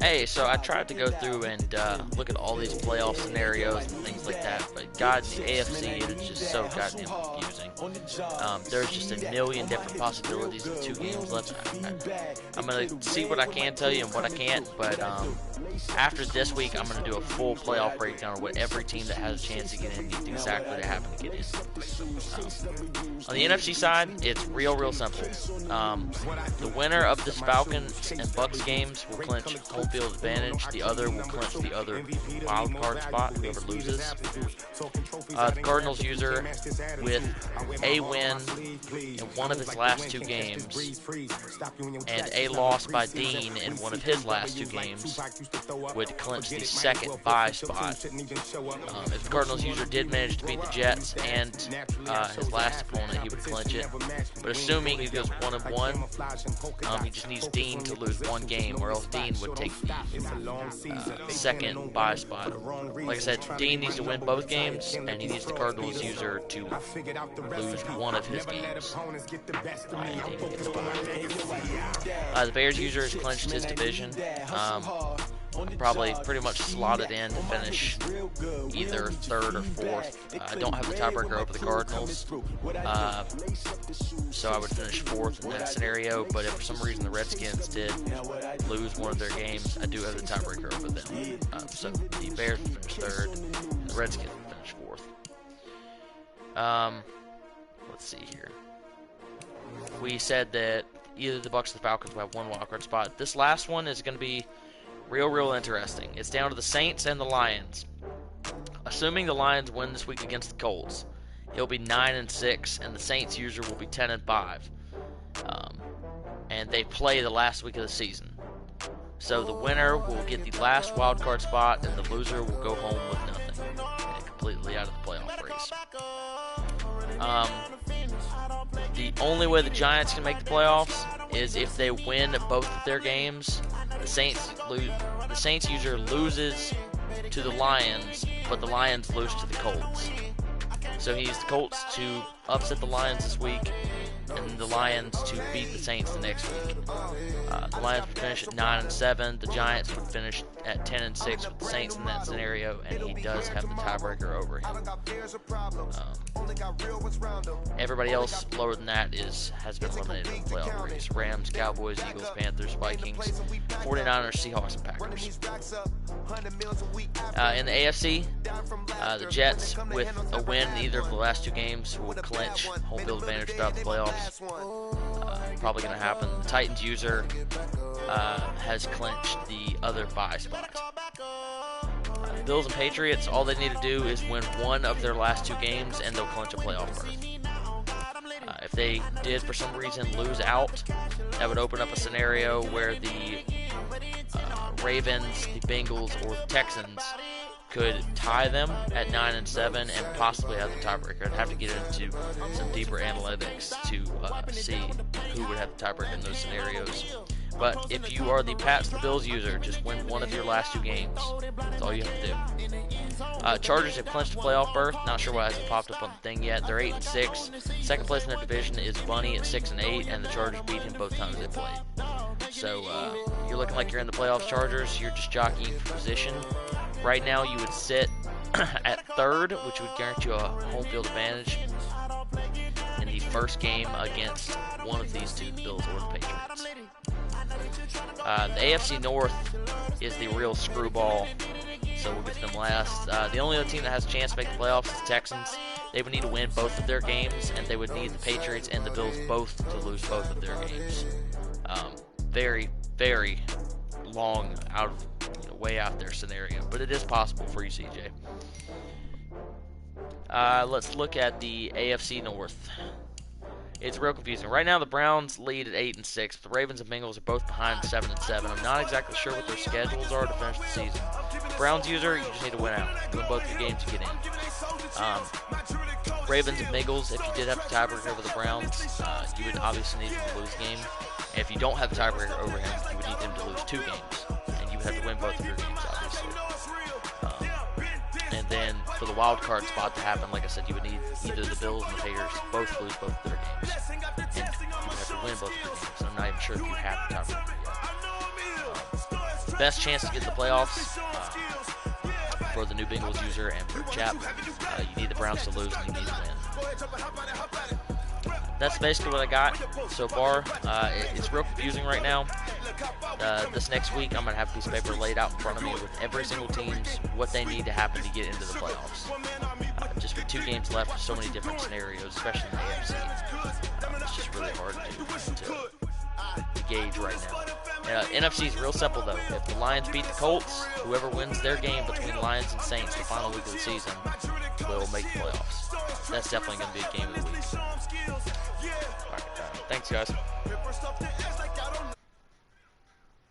Hey, so I tried to go through and look at all these playoff scenarios and things like that, but God, the AFC is just so goddamn confusing. There's just a million different possibilities with 2 games left. I'm going to see what I can tell you and what I can't, but after this week, I'm going to do a full playoff breakdown of what every team that has a chance to get in needs exactly what they happen to get in. On the NFC side, it's real simple. The winner of this Falcons and Bucks games will clinch home field advantage. The other will clinch the other wild card spot, whoever loses. The Cardinals user with a win in one of his last 2 games and a loss by Dean in one of his last 2 games would clinch the second bye spot. If the Cardinals user did manage to beat the Jets and his last opponent, he would clinch it. But assuming he goes 1-1, he just needs Dean to lose 1 game, or else Dean would take the second bye spot. Like I said, Dean needs to win both games, and he needs the Cardinals user to lose 1 of his games. The Bears user has clinched his division. Probably pretty much slotted in to finish either 3rd or 4th. I don't have the tiebreaker over the Cardinals, so I would finish 4th in that scenario. But if for some reason the Redskins did lose one of their games, I do have the tiebreaker over them. So the Bears would finish 3rd, and the Redskins would finish 4th. Let's see here. We said that either the Bucks or the Falcons will have 1 wildcard spot. This last one is going to be real interesting. It's down to the Saints and the Lions. Assuming the Lions win this week against the Colts, he'll be 9-6, and the Saints user will be 10-5. And they play the last week of the season. So the winner will get the last wild card spot, and the loser will go home with nothing and completely out of the playoff race. The only way the Giants can make the playoffs is if they win both of their games. The Saints user loses to the Lions, but the Lions lose to the Colts. So he needs the Colts to upset the Lions this week, and the Lions to beat the Saints the next week. The Lions would finish at 9-7. The Giants would finish at 10-6 with the Saints in that scenario, and he does have the tiebreaker over him. Everybody else lower than that has been eliminated from the playoff race. Rams, Cowboys, Eagles, Panthers, Vikings, 49ers, Seahawks, and Packers. In the AFC, the Jets, with a win in either of the last 2 games, will clinch home field advantage throughout the playoffs. Probably going to happen. The Titans user has clinched the other bye spot. Bills and Patriots, all they need to do is win 1 of their last 2 games, and they'll clinch a playoff berth. If they did, for some reason, lose out, that would open up a scenario where the Ravens, the Bengals, or the Texans could tie them at 9-7 and possibly have the tiebreaker. I'd have to get into some deeper analytics to see who would have the tiebreaker in those scenarios. But if you are the Pats and the Bills user, just win 1 of your last 2 games. That's all you have to do. Chargers have clinched a playoff berth. Not sure why it hasn't popped up on the thing yet. They're 8-6. Second place in their division is Bunny at 6-8, and the Chargers beat him both times they played. So you're looking like you're in the playoffs, Chargers. You're just jockeying for position. Right now, you would sit at 3rd, which would guarantee you a home field advantage in the first game against one of these 2, the Bills or the Patriots. The AFC North is the real screwball, so we'll get to them last. The only other team that has a chance to make the playoffs is the Texans. They would need to win both of their games, and they would need the Patriots and the Bills both to lose both of their games. Very long out of way out there scenario, but it is possible for you, CJ. Let's look at the AFC North. It's real confusing. Right now, the Browns lead at 8-6. The Ravens and Bengals are both behind 7-7. I'm not exactly sure what their schedules are to finish the season. Browns user, you just need to win out. Win both your games to get in. Ravens and Bengals, if you did have the tiebreaker over the Browns, you would obviously need them to lose a game. And if you don't have the tiebreaker over him, you would need them to lose 2 games. And you would have to win both of your games, obviously. And then for the wild card spot to happen, like I said, you would need either the Bills and the Patriots both lose both of their games. And you would have to win both of their games. I'm not even sure if you have the tiebreaker yet. best chance to get in the playoffs for the new Bengals user and for Chap. You need the Browns to lose and you need to win. That's basically what I got so far. It's real confusing right now. This next week, I'm going to have a piece of paper laid out in front of me with every single team's what they need to happen to get into the playoffs. Just with 2 games left, there's so many different scenarios, especially in the AFC. It's just really hard to gauge right now. NFC is real simple, though. If the Lions beat the Colts, whoever wins their game between Lions and Saints the final week of the season will make the playoffs. That's definitely going to be a game of the week. All right, thanks, guys.